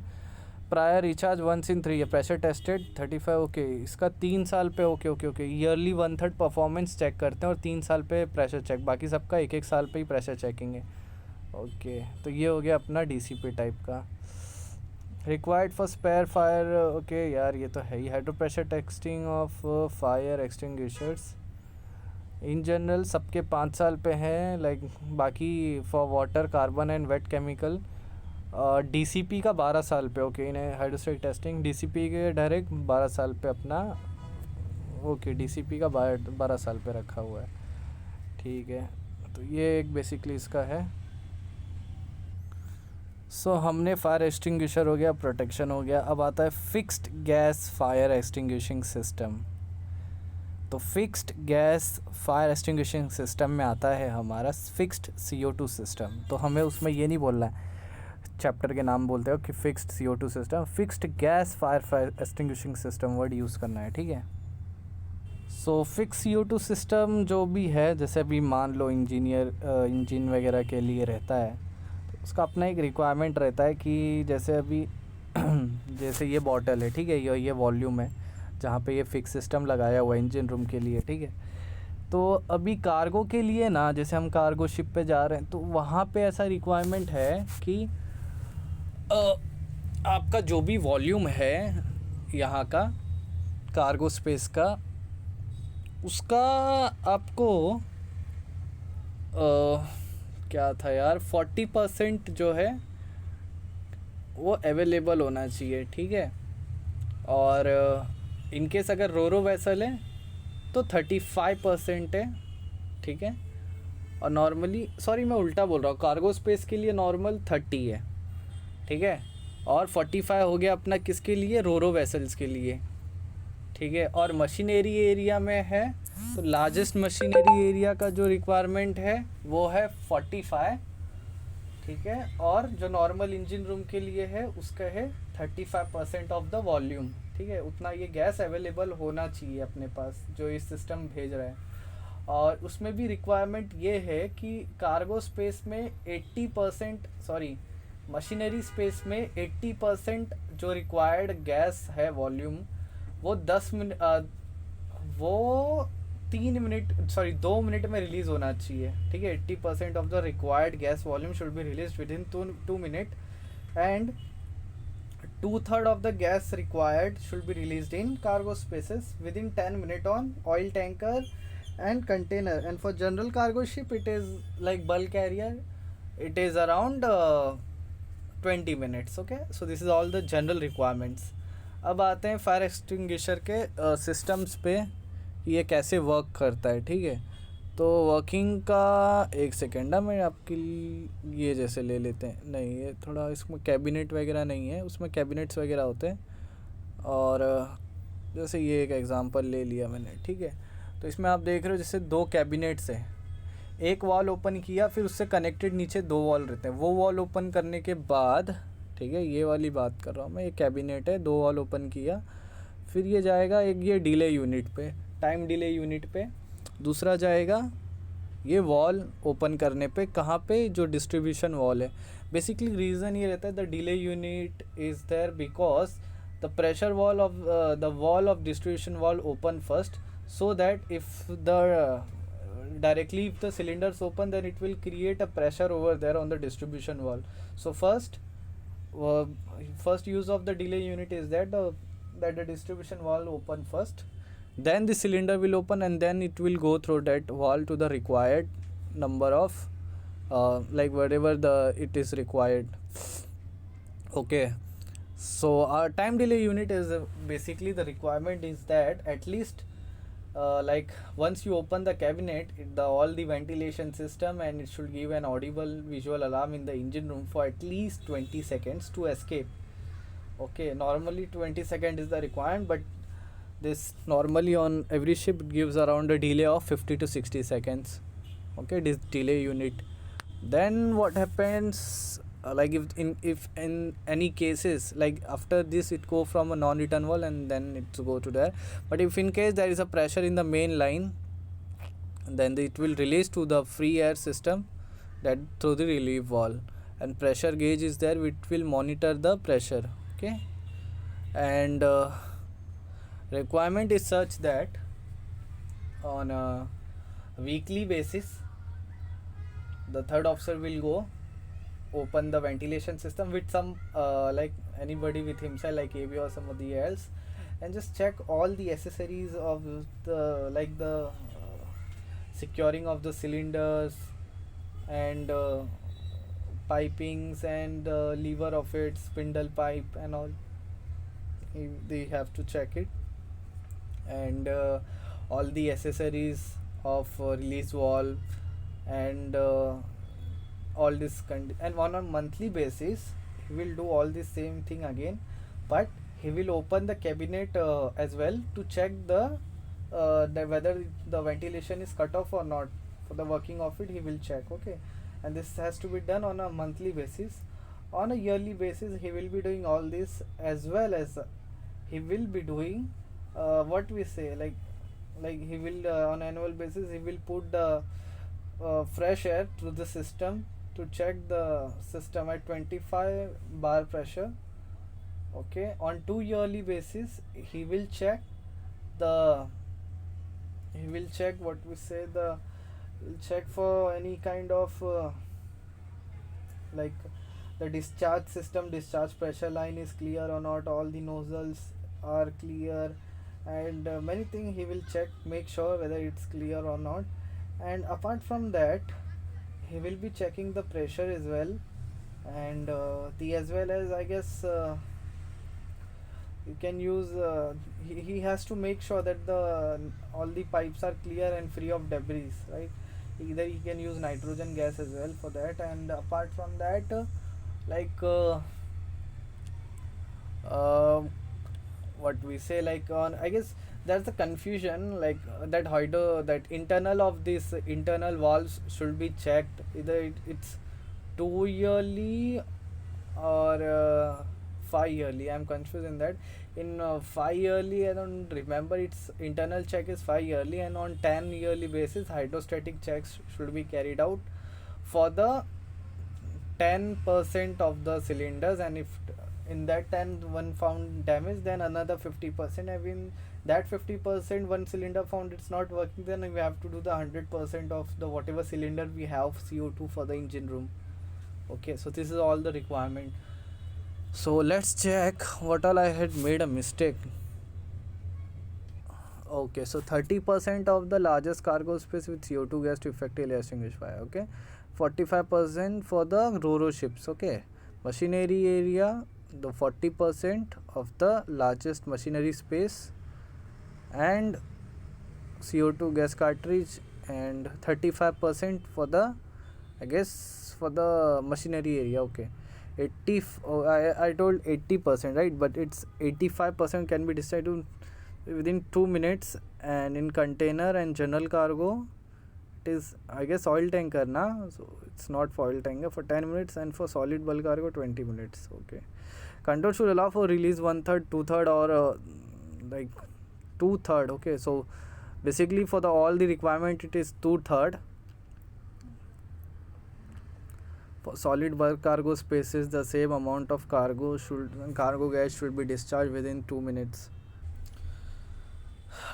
प्रायर रिचार्ज 1 in 3 है, प्रेशर टेस्टेड 35। ओके, इसका 3 साल पे। Okay okay okay, yearly 1/3 performance check करते हैं और 3 साल पे प्रेशर चेक, बाकी सबका 1-1 साल पे ही प्रेशर चेकिंग है। ओके, तो ये हो गया अपना DCP टाइप का। Required for spare fire, okay यार ये तो है ही। Hydro pressure testing of fire extinguishers in general सबके 5 साल पे हैं, लाइक बाकी for water, carbon and wet chemical. DCP का 12 साल पे। ओके, इन्हें हाइड्रोस्टेटिक टेस्टिंग DCP के डायरेक्ट 12 साल पे अपना। ओके, DCP का 12 साल पे रखा हुआ है। ठीक है, तो ये एक बेसिकली इसका है। सो हमने फायर एक्सटिंग्विशर हो गया, प्रोटेक्शन हो गया। अब आता है fixed gas fire extinguishing system. तो fixed gas fire extinguishing system में आता है हमारा फिक्स्ड CO2 सिस्टम। तो हमें उसमें ये नहीं बोलना है, चैप्टर के नाम बोलते हो कि fixed CO2 system, fixed gas fire extinguishing system word use करना है। ठीक है, सो फिक्स CO2 सिस्टम जो भी है, जैसे अभी मान लो इंजन वगैरह के लिए रहता है, तो उसका अपना एक रिक्वायरमेंट रहता है कि जैसे अभी जैसे ये बॉटल है, ठीक है, ये वॉल्यूम है जहाँ पे ये फिक्स सिस्टम लगाया हुआ है इंजन रूम के लिए। ठीक है, तो अभी कार्गो के लिए ना, जैसे हम कार्गो शिप पे जा रहे हैं तो वहाँ पे ऐसा रिक्वायरमेंट है कि आपका जो भी वॉल्यूम है यहाँ का कार्गो स्पेस का, उसका आपको क्या था यार, 40% जो है वो अवेलेबल होना चाहिए। ठीक है, और इनकेस अगर रोरो वेसल है तो 35% है। ठीक है, और नॉर्मली, सॉरी मैं उल्टा बोल रहा हूँ, कार्गो स्पेस के लिए नॉर्मल 30 है। ठीक है, और 45 हो गया अपना किसके लिए, रोरो वेसल्स के लिए। ठीक है, और मशीनरी एरिया में है तो लार्जेस्ट मशीनरी एरिया का जो रिक्वायरमेंट है वो है 45। ठीक है, और जो नॉर्मल इंजन रूम के लिए है उसका है 35% ऑफ द वॉल्यूम। ठीक है, उतना ये गैस अवेलेबल होना चाहिए अपने पास जो इस सिस्टम भेज रहा है। और उसमें भी रिक्वायरमेंट ये है कि कार्गो स्पेस में 80%, सॉरी मशीनरी स्पेस में 80% जो रिक्वायर्ड गैस है वॉल्यूम, वो 10 मिनट, वो 3 मिनट, सॉरी 2 मिनट में रिलीज़ होना चाहिए। ठीक है, 80% of the required gas volume should be release with in 2 minute, and 2/3 of the gas required should be released in cargo spaces within 10 minutes on oil tanker and container, and for general cargo ship it is like bulk carrier, it is around 20 minutes. Okay, so this is all the general requirements. अब आते हैं फायर एक्सटिंग्विशर के सिस्टम्स पे, ये कैसे वर्क करता है। ठीक है, तो वर्किंग का एक सेकेंड है, मैं आपके लिए ये जैसे ले लेते हैं, नहीं ये थोड़ा इसमें कैबिनेट वगैरह नहीं है, उसमें कैबिनेट्स वगैरह होते हैं, और जैसे ये एक एग्जांपल ले लिया मैंने। ठीक है, तो इसमें आप देख रहे हो जैसे 2 कैबिनेट्स हैं, एक वॉल ओपन किया, फिर उससे कनेक्टेड नीचे 2 वॉल रहते हैं। वो वॉल ओपन करने के बाद, ठीक है ये वाली बात कर रहा हूँ मैं, ये कैबिनेट है, 2 वॉल ओपन किया, फिर ये जाएगा एक ये डिले यूनिट पे, टाइम डिले यूनिट पे, दूसरा जाएगा ये वॉल ओपन करने पे, कहाँ पे, जो डिस्ट्रीब्यूशन वॉल है। बेसिकली रीज़न ये रहता है the delay unit is there because the pressure wall of the wall of distribution wall open first, so that if the directly if the cylinders open, then it will create a pressure over there on the distribution valve. So uh, first use of the delay unit is that the distribution valve open first, then the cylinder will open, and then it will go through that valve to the required number of like whatever the it is required. Okay, so our time delay unit is basically the requirement is that at least like once you open the cabinet, all the ventilation system, and it should give an audible visual alarm in the engine room for at least 20 seconds to escape. Okay, normally 20 seconds is the requirement, but this normally on every ship gives around a delay of 50 to 60 seconds. Okay, this delay unit. Then what happens, like if in any cases, like after this it go from a non-return valve and then it go to there, but if in case there is a pressure in the main line, then it will release to the free air system that through the relief valve, and pressure gauge is there which will monitor the pressure. Okay, and requirement is such that on a weekly basis the third officer will go open the ventilation system with some like anybody with himself, like AB or somebody else, and just check all the accessories of the like the securing of the cylinders and pipings and lever of it, spindle pipe and all. They have to check it, and all the accessories of release valve and all this and on a monthly basis he will do all the same thing again, but he will open the cabinet as well to check the whether the ventilation is cut off or not. For the working of it he will check. Okay, and this has to be done on a monthly basis. On a yearly basis he will be doing all this, as well as he will be doing what we say, like he will on annual basis he will put the fresh air through the system to check the system at 25 bar pressure. Okay, on 2 yearly basis he will check what we say, he'll check for any kind of like the discharge pressure line is clear or not, all the nozzles are clear, and many things he will check, make sure whether it's clear or not. And apart from that he will be checking the pressure as well, and the as well as I guess you can use he has to make sure that all the pipes are clear and free of debris, right? Either he can use nitrogen gas as well for that. And apart from that like what we say, like on I guess there's a confusion, like that internal of this internal valves should be checked, either it's 2 yearly or 5 yearly. I'm confused in that. In 5 yearly I don't remember, its internal check is 5 yearly, and on 10 yearly basis hydrostatic checks should be carried out for the 10% of the cylinders, and if in that 10 one found damage, then another 50%. I mean that 50% one cylinder found it's not working, then we have to do the 100% of the whatever cylinder we have CO2 for the engine room. Okay, so this is all the requirement. So let's check what all I had made a mistake. Okay, so 30% of the largest cargo space with CO2 gas to effectively extinguish fire. Okay, 45% for the ro-ro ships. Okay, machinery area, the 40% of the largest machinery space and CO2 gas cartridge, and 35% for the I guess for the machinery area. Okay, I told 80%, right? But it's 85% can be decided within 2 minutes, and in container and general cargo it is I guess oil tanker na, so it's not for oil tanker, for 10 minutes, and for solid bulk cargo 20 minutes. Okay, control should allow for release 1/3, 2/3 or like 2/3. Okay, so basically for the all the requirement it is 2/3. For solid bulk cargo spaces, the same amount of cargo gas should be discharged within 2 minutes.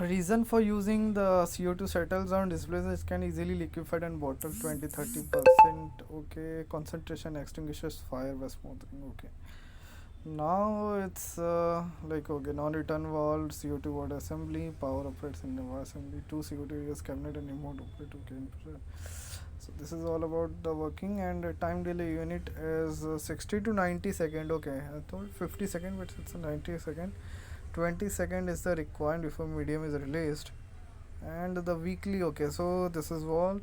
Reason for using the CO2 settles on displays it can easily liquefied and bottle 20-30%. Okay, concentration extinguishes fire by smothering. Okay, now it's like okay, non-return valve, CO2 water assembly, power operates in the assembly, two CO2 areas cabinet and remote operate. Okay, so this is all about the working, and time delay unit is 60 to 90 second. Okay, I thought 50 second, but it's a 90 second. 20 second is the required before medium is released. And the weekly, okay, so this is what,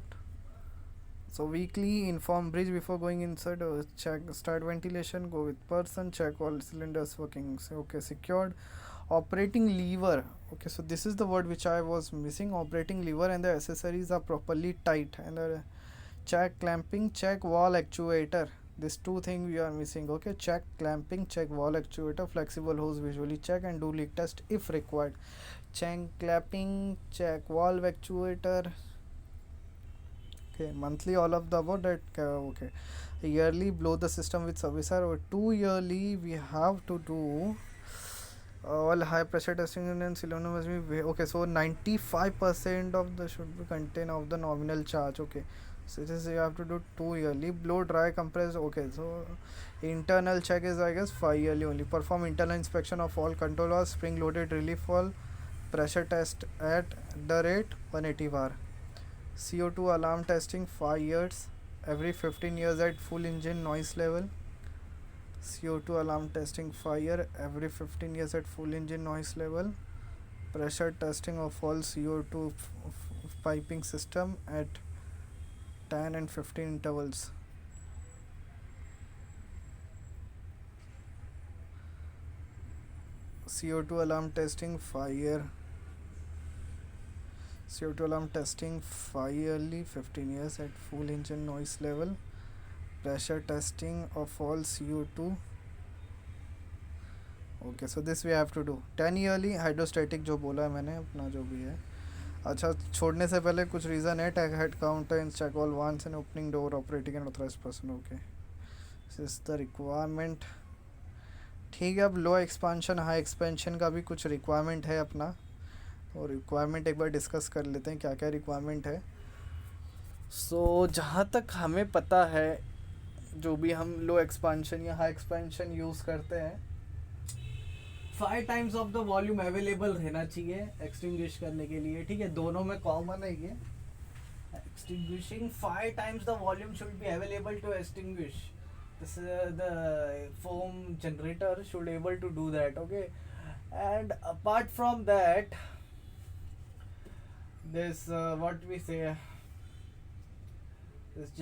so weekly inform bridge before going inside, check start ventilation, go with person, check all cylinders working. So, okay, secured. Operating lever, okay, so this is the word which I was missing. Operating lever and the accessories are properly tight, and check clamping, check wall actuator. These two things we are missing. Okay, check clamping, check wall actuator, flexible hose visually check and do leak test if required. Check clamping, check valve actuator. Okay, monthly all of the above that. Okay, yearly blow the system with servicer, or 2 yearly we have to do all high pressure testing and cylinder must be okay, so 95% of the should be contain of the nominal charge. Okay, so this you have to do 2 yearly. Blow dry compress, okay, so internal check is I guess 5 yearly only. Perform internal inspection of all controllers, spring loaded relief valve, pressure test at the rate 180 bar. CO2 alarm testing 5 years, every 15 years at full engine noise level. CO2 alarm testing 5 year, every 15 years at full engine noise level. Pressure testing of all CO2 piping system at 10 and 15 intervals. CO2 alarm testing 5 year. CO2 alarm testing 5 yearly, 15 years at full engine noise level. Pressure testing of all CO2. Okay, so this we have to do 10 yearly. Hydrostatic जो बोला है मैंने अपना जो भी है. अच्छा, छोड़ने से पहले कुछ रीज़न है. Tag head counter check all once and opening door operating and authorized person. Okay, this is the requirement. ठीक है, अब लो एक्सपांशन हाई एक्सपेंशन का भी कुछ रिक्वायरमेंट है अपना, और रिक्वायरमेंट एक बार डिस्कस कर लेते हैं क्या क्या रिक्वायरमेंट है. सो जहाँ तक हमें पता है, जो भी हम लो एक्सपांशन या हाई एक्सपेंशन यूज़ करते हैं, 5 times of the volume available रहना चाहिए एक्सटिंग्विश करने के लिए. ठीक है, दोनों में कॉमन है ये. Extinguishing 5 times the volume should be available to extinguish. This the foam generator should able to do that. Okay, and apart from that, this what we say, this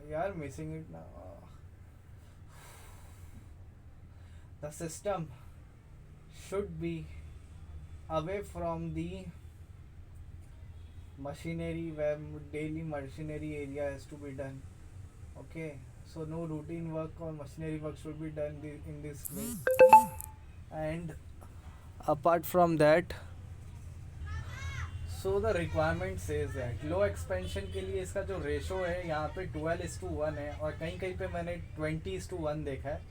we are missing it now. The system should be away from the machinery where daily machinery area has to be done. Okay, so no routine work or machinery work should be done in this place. And apart from that, so the requirement says that low expansion के लिए इसका जो रेशो है यहाँ पे 12:1 है, और कहीं कहीं पे मैंने 20:1 देखा है.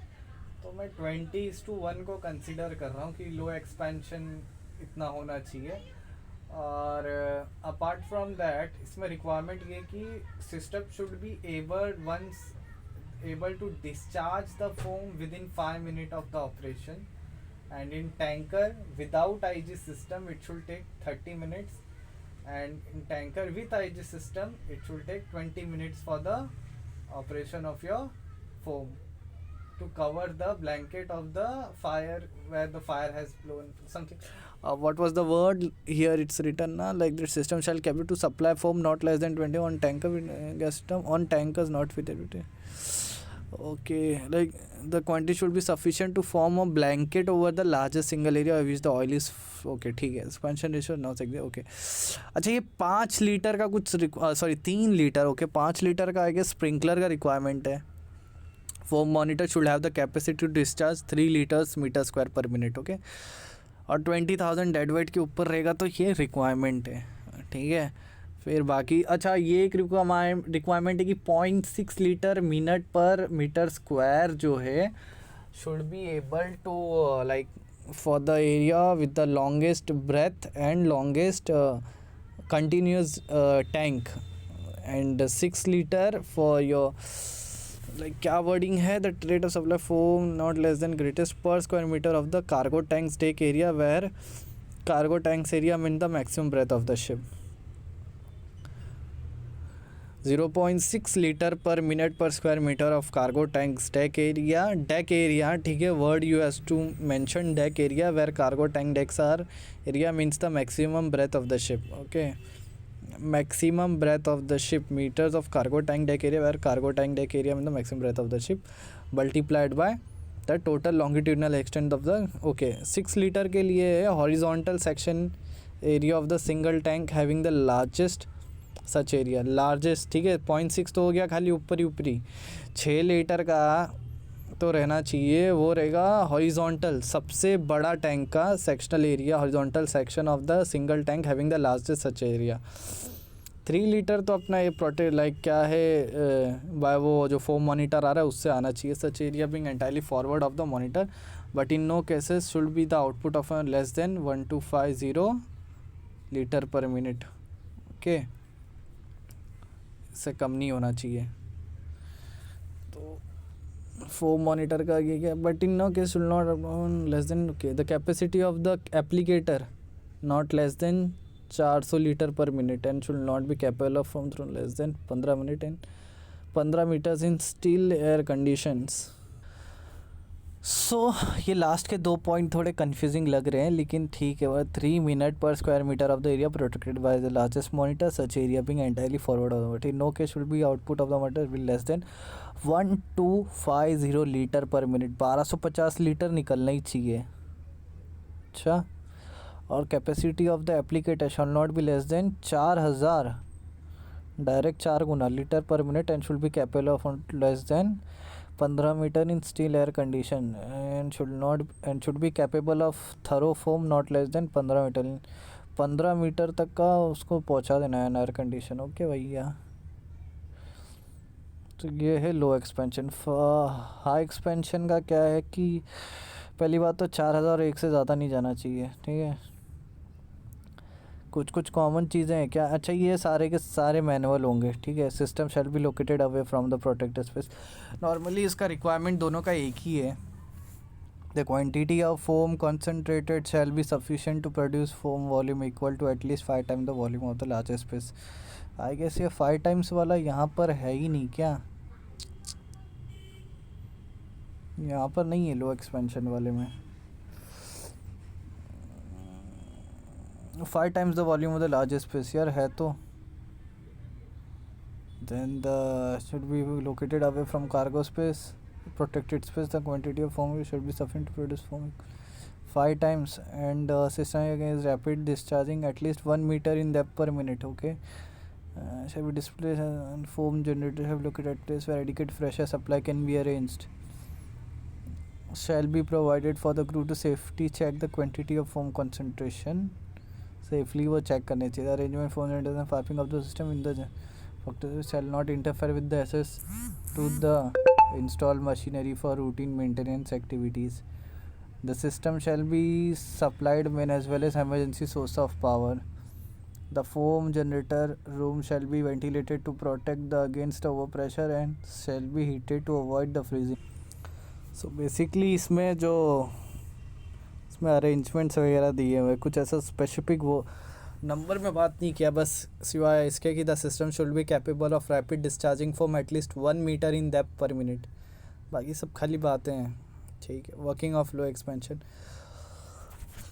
तो मैं 20:1 को कंसिडर कर रहा हूँ कि लो एक्सपेंशन इतना होना चाहिए. और अपार्ट फ्रॉम दैट, इसमें रिक्वायरमेंट ये कि system should B able to discharge the foam within 5 minutes of the operation, and in tanker without IG system it should take 30 minutes, and in tanker with IG system it should take 20 minutes for the operation of your foam to cover the blanket of the fire where the fire has blown something. What was the word here? It's written na, like the system shall capable to supply foam not less than 20 on tanker gas system on tankers not fitted with it. Okay, like the quantity should be sufficient to form a blanket over the largest single area of which the oil is. Okay, ठीक है, एक्सपेंशन रेशियो 9 से. ओके, अच्छा, ये 5 लीटर का कुछ 3 लीटर. ओके, 5 लीटर का आई गेस स्प्रिंकलर का रिक्वायरमेंट है. Foam monitor should have the capacity to discharge 3 litres metre square per minute. Okay, और 20,000 डेड वेट के ऊपर रहेगा तो ये रिक्वायरमेंट है. ठीक है, फिर बाकी अच्छा, ये एक रिक्वायरमेंट है कि 0.6 litre minute per metre square जो है should be able to like for the area with the longest breadth and longest continuous tank, and 6 liter for your like क्या wording है, the rate of supply foam not less than greatest per square meter of the cargo tanks take area where cargo tanks area mean the maximum breadth of the ship. 0.6 litre per minute per square metre of cargo tanks deck area ठीक है, word you has to mention deck area where cargo tank decks are area means the maximum breadth of the ship. Okay, maximum breadth of the ship, meters of cargo tank deck area where cargo tank deck area means the maximum breadth of the ship multiplied by the total longitudinal extent of the. okay, 6 liter के लिए है horizontal section area of the single tank having the largest such area, largest ठीक है. 0.6 तो हो गया खाली ऊपरी 6 लीटर का तो रहना चाहिए, वो रहेगा हॉरिजॉन्टल सबसे बड़ा टैंक का sectional area, horizontal section of the single tank having the largest such area. 3 litre तो अपना ये प्रोटेक्ट लाइक क्या है बाय वो जो फोम मॉनिटर आ रहा है उससे आना चाहिए. Such area being entirely forward of the monitor but in no cases should be the output of less than 1250 litre per minute. Okay, इससे कम नहीं होना चाहिए. तो फोम मॉनिटर का ये क्या, but in no case should not less than. Okay, the capacity of the applicator not less than 400 litre per minute and should not be capable of from through less than 15 minute and 15 metres in still air conditions. So ये लास्ट के 2 पॉइंट थोड़े कंफ्यूजिंग लग रहे हैं, लेकिन ठीक है. वह 3 minute per square metre of the area protected by the largest monitor such area being entirely forward of the monitor. No case should be output of the monitor will less than 1250 litre per minute. 1250 litre निकलना ही चाहिए. अच्छा, और capacity of the applicator shall not be less than 4000 direct 4 गुना litre per minute and should be capable of less than 15 metre in steel air condition and should be capable of throw foam not less than 15 metre. 15 metre तक का उसको पहुंचा देना है एयर कंडीशन. ओके भैया, तो ये है लो एक्सपेंशन. हाई एक्सपेंशन का क्या है कि पहली बात तो 4001 से ज़्यादा नहीं जाना चाहिए. ठीक है, कुछ कॉमन चीज़ें हैं क्या. अच्छा, ये सारे के सारे मैनुअल होंगे. ठीक है, system shall be located away from the protected space. Normally इसका रिक्वायरमेंट दोनों का एक ही है. The quantity of foam concentrated shall be sufficient to produce foam volume equal to at least 5 time the volume of the largest space. I guess ये 5 टाइम्स वाला यहाँ पर है ही नहीं क्या, यहाँ पर नहीं है लो एक्सपेंशन वाले में. 5 times the volume of the largest space यार है तो. Then the should be located away from cargo space protected space. The quantity of foam should be sufficient to produce foam 5 times and system is rapid discharging at least 1 metre in depth per minute. Okay, shall be displayed and foam generator have located at place where adequate fresh air supply can be arranged. Shall be provided for the crew to safety check the quantity of foam concentration. Safely वो check करने चाहिए. The arrangement foam generators and piping of the system in the factory shall not interfere with the access to the installed machinery for routine maintenance activities. The system shall be supplied main as well as emergency source of power. The foam generator room shall be ventilated to protect the against overpressure and shall be heated to avoid the freezing. So basically इसमें जो इसमें अरेंजमेंट्स वगैरह दिए हुए, कुछ ऐसा स्पेसिफिक वो नंबर में बात नहीं किया, बस सिवाय इसके कि the system should be capable of rapid discharging foam at least 1 metre in depth per minute. बाकी सब खाली बातें हैं. ठीक है, वर्किंग ऑफ लो एक्सपेंशन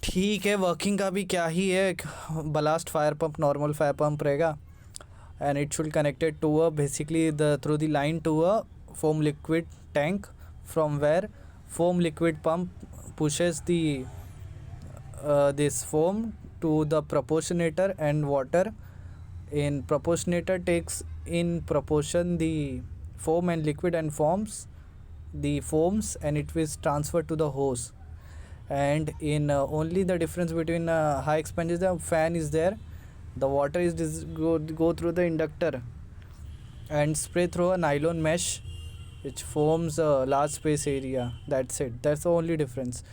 ठीक है. वर्किंग का भी क्या ही है, ballast fire pump normal fire pump रहेगा and it should connected to a basically the through the line to a foam liquid tank from where foam liquid pump pushes the this foam to the proportionator and water in proportionator takes in proportion the foam and liquid and forms the foams and it is transferred to the hose. And in only the difference between high expansion, the fan is there, the water is go through the inductor and spray through a nylon mesh which forms a large space area. That's it, that's the only difference.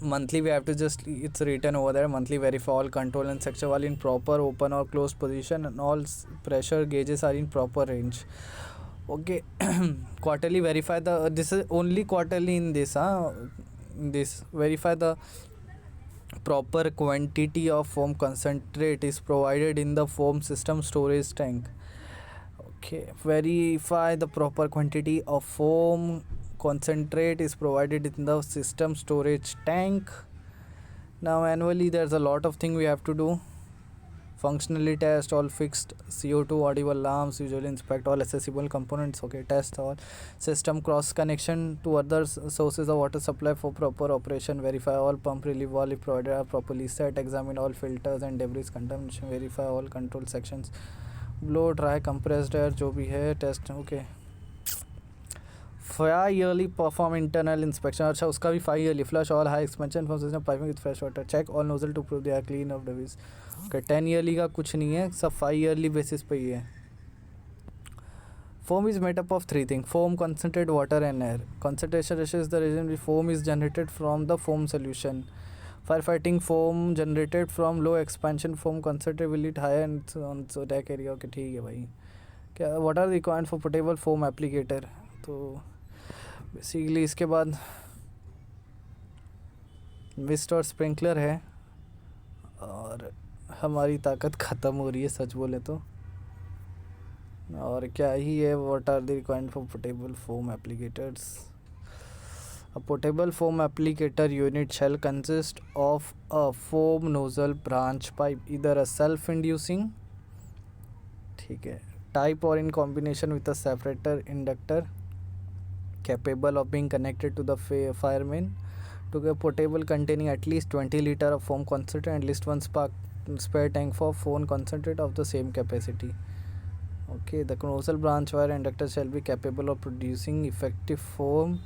monthly we have to just, it's written over there, monthly verify all control and sector are in proper open or closed position and all pressure gauges are in proper range. Okay. Quarterly verify the, this is only quarterly in this, this verify the proper quantity of foam concentrate is provided in the foam system storage tank. Okay, verify the proper quantity of foam concentrate is provided in the system storage tank. Now annually there's a lot of thing we have to do. Functionally test all fixed CO2 audible alarms, usually inspect all accessible components. Okay, test all system cross connection to other sources of water supply for proper operation. Verify all pump relief valve if provided are properly set. Examine all filters and debris contamination. Verify all control sections. Blow dry compressed air जो भी है test. Okay, 5 yearly perform internal inspection. अच्छा, उसका भी 5 yearly. Flush all high expansion from system piping with fresh water. Check all nozzle to prove they are clean of debris. Okay, 10 yearly का कुछ नहीं है, सब 5 yearly basis पे ही है. Foam is made up of 3 things: foam, concentrate, water and air. Concentration ratio is the region where foam is generated from the foam solution. Firefighting foam generated from low expansion foam concentrate will it higher and so on. So deck area. Okay, ठीक है भाई. क्या, what are the requirements for portable foam applicator? तो बेसिकली इसके बाद मिस्ट और स्प्रिंकलर है और हमारी ताकत ख़त्म हो रही है सच बोले तो. और क्या ही है, what are the requirement for portable foam applicators. A portable foam applicator unit shall consist of a foam nozzle branch pipe, either a self-inducing, ठीक है, type or in combination with a separator inductor capable of being connected to the fire main, to a portable containing at least 20 liter of foam concentrate and at least one spare tank for foam concentrate of the same capacity. Okay, the nozzle branch wire inductor shall be capable of producing effective foam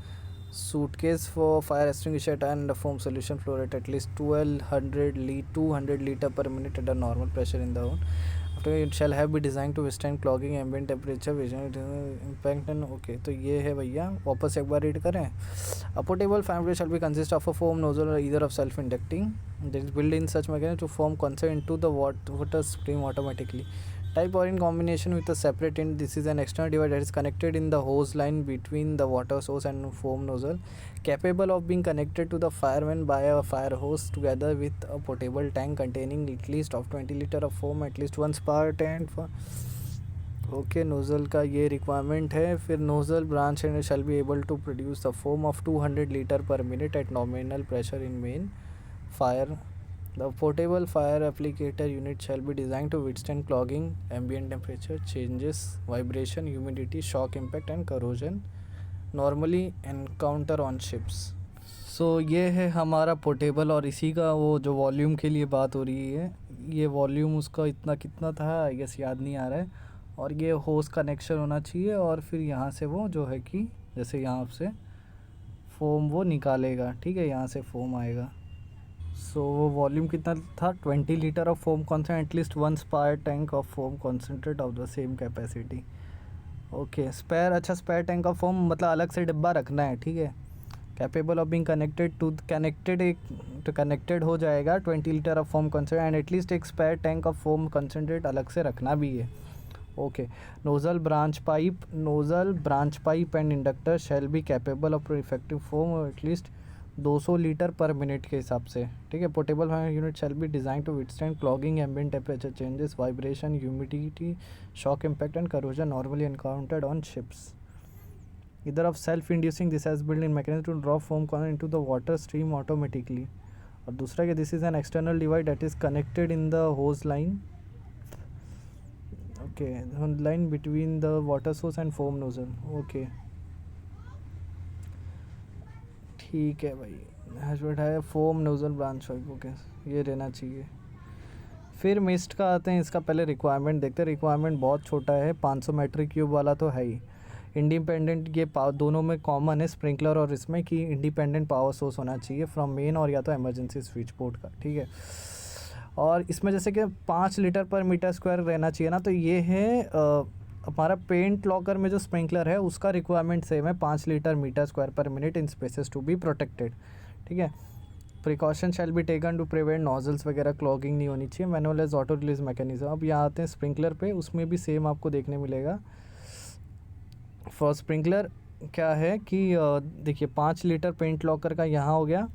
suitcase for fire extinguisher and the foam solution flow rate at least 200 liter per minute at a normal pressure in the oven. After it shall have be designed to withstand clogging, ambient temperature, vision impact and okay. तो ये है भैया, वापस एक बार रीड करें. A portable fabric shall be consist of a foam nozzle or either of self-inducting that is built in such mechanism to foam concentrate into the water stream automatically. Type or in combination with a separate end. This is an external device that is connected in the hose line between the water source and foam nozzle, capable of being connected to the fireman by a fire hose together with a portable tank containing at least of 20 liter of foam, at least one spare tank for. Okay, nozzle का ये रिक्वायरमेंट है. फिर nozzle branch shall be able to produce the foam of 200 litre per minute at nominal pressure in main fire. The portable fire applicator unit shall be designed to withstand clogging, ambient temperature changes, vibration, humidity, shock impact and corrosion normally encounter on ships. So ये है हमारा पोर्टेबल. और इसी का वो जो वॉल्यूम के लिए बात हो रही है, ये वॉल्यूम उसका इतना कितना था आई गेस याद नहीं आ रहा है. और ये होस कनेक्शन होना चाहिए और फिर यहाँ से वो जो है कि जैसे यहाँ से फोम वो निकालेगा, ठीक है, यहाँ से फोम आएगा. सो वो वॉल्यूम कितना था, 20 litre of foam concentrate, at least one spare tank of foam concentrate of the same capacity. Okay, spare, अच्छा स्पेयर टैंक ऑफ फोम मतलब अलग से डिब्बा रखना है, ठीक है. कैपेबल ऑफ बीइंग कनेक्टेड हो जाएगा 20 litre of foam concentrate and at least एक spare tank of foam concentrate अलग से रखना भी है. Okay, nozzle branch pipe and inductor shall be capable of effective foam at least 200 litre per minute के हिसाब से, ठीक है. Portable unit shall be design to withstand clogging, ambient temperature changes, vibration, humidity, shock impact and corrosion normally encountered on ships. Either of self-inducing, this has built-in mechanism to draw foam into the water stream automatically. और दूसरा कि this is an external device that is connected in the hose line, okay, line between the water source and foam nozzle. Okay, ठीक है भाई. हैशवर्ड है foam nozzle branch pipe. Okay, ये रहना चाहिए. फिर मिस्ट का आते हैं. इसका पहले रिक्वायरमेंट देखते हैं. रिक्वायरमेंट बहुत छोटा है, 500 मेट्रिक क्यूब वाला तो है ही. इंडिपेंडेंट, ये दोनों में कॉमन है स्प्रिंकलर और इसमें कि इंडिपेंडेंट पावर सोर्स होना चाहिए फ्रॉम मेन और या तो इमरजेंसी स्विच बोर्ड का, ठीक है. और इसमें जैसे कि 5 लीटर पर मीटर स्क्वायर रहना चाहिए ना, तो ये है हमारा पेंट लॉकर में जो स्प्रिंकलर है उसका रिक्वायरमेंट सेम है, 5 litre metre square per minute in spaces to be protected, ठीक है. Precaution shall be taken to prevent nozzles वगैरह क्लॉगिंग नहीं होनी चाहिए। Manual as auto release mechanism. अब यहाँ आते हैं स्प्रिंकलर पे, उसमें भी सेम आपको देखने मिलेगा। फॉर स्प्रिंकलर क्या है कि देखिए 5 लीटर पेंट लॉकर का यहाँ हो गया,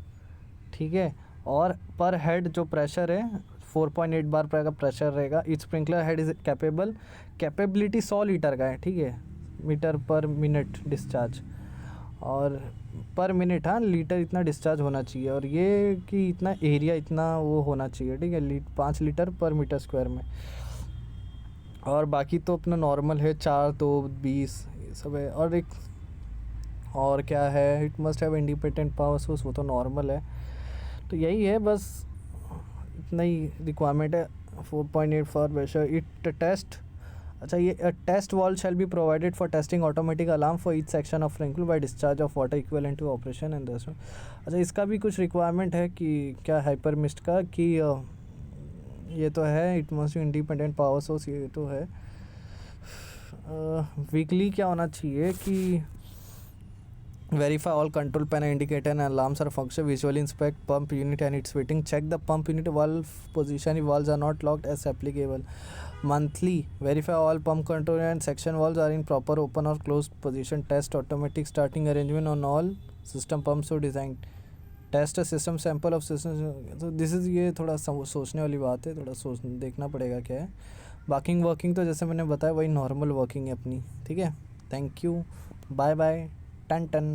ठीक है, और पर हेड जो प्रेशर है 4.8 बार का प्रेशर रहेगा। Etch sprinkler head is capability 100 litre का है, ठीक है, मीटर पर मिनट डिस्चार्ज, और पर मिनट, हाँ, लीटर इतना डिस्चार्ज होना चाहिए, और ये कि इतना एरिया इतना वो होना चाहिए, ठीक है, 5 लीटर पर मीटर स्क्वायर में। और बाकी तो अपना नॉर्मल है 4 2 20 ये सब है। और एक और क्या है, it must have independent power source, वो तो नॉर्मल है। तो यही है बस, इतना ही रिक्वायरमेंट है। 4.8 फॉर प्रेशर इट टेस्ट। अच्छा, ये test valve shall be provided for testing automatic alarm for each section of sprinkler by discharge of water equivalent to operation and दस। अच्छा, इसका भी कुछ रिक्वायरमेंट है कि क्या हाइपर मिस्ट का, कि ये तो है it must be independent power source, ये तो है। वीकली क्या होना चाहिए कि verify all control panel indicator and alarms are function, visually inspect pump unit and its fitting, check the pump unit valve position if valves are not locked as applicable. Monthly verify all pump control and section valves are in proper open or closed position. Test automatic starting arrangement on all system pumps so designed. Test a system sample of system. तो दिस इज़, ये थोड़ा सोचने वाली बात है, थोड़ा सोच देखना पड़ेगा क्या है। बाकी वर्किंग तो जैसे मैंने बताया वही नॉर्मल वर्किंग है अपनी, ठीक है। थैंक यू, बाय बाय, टन टन।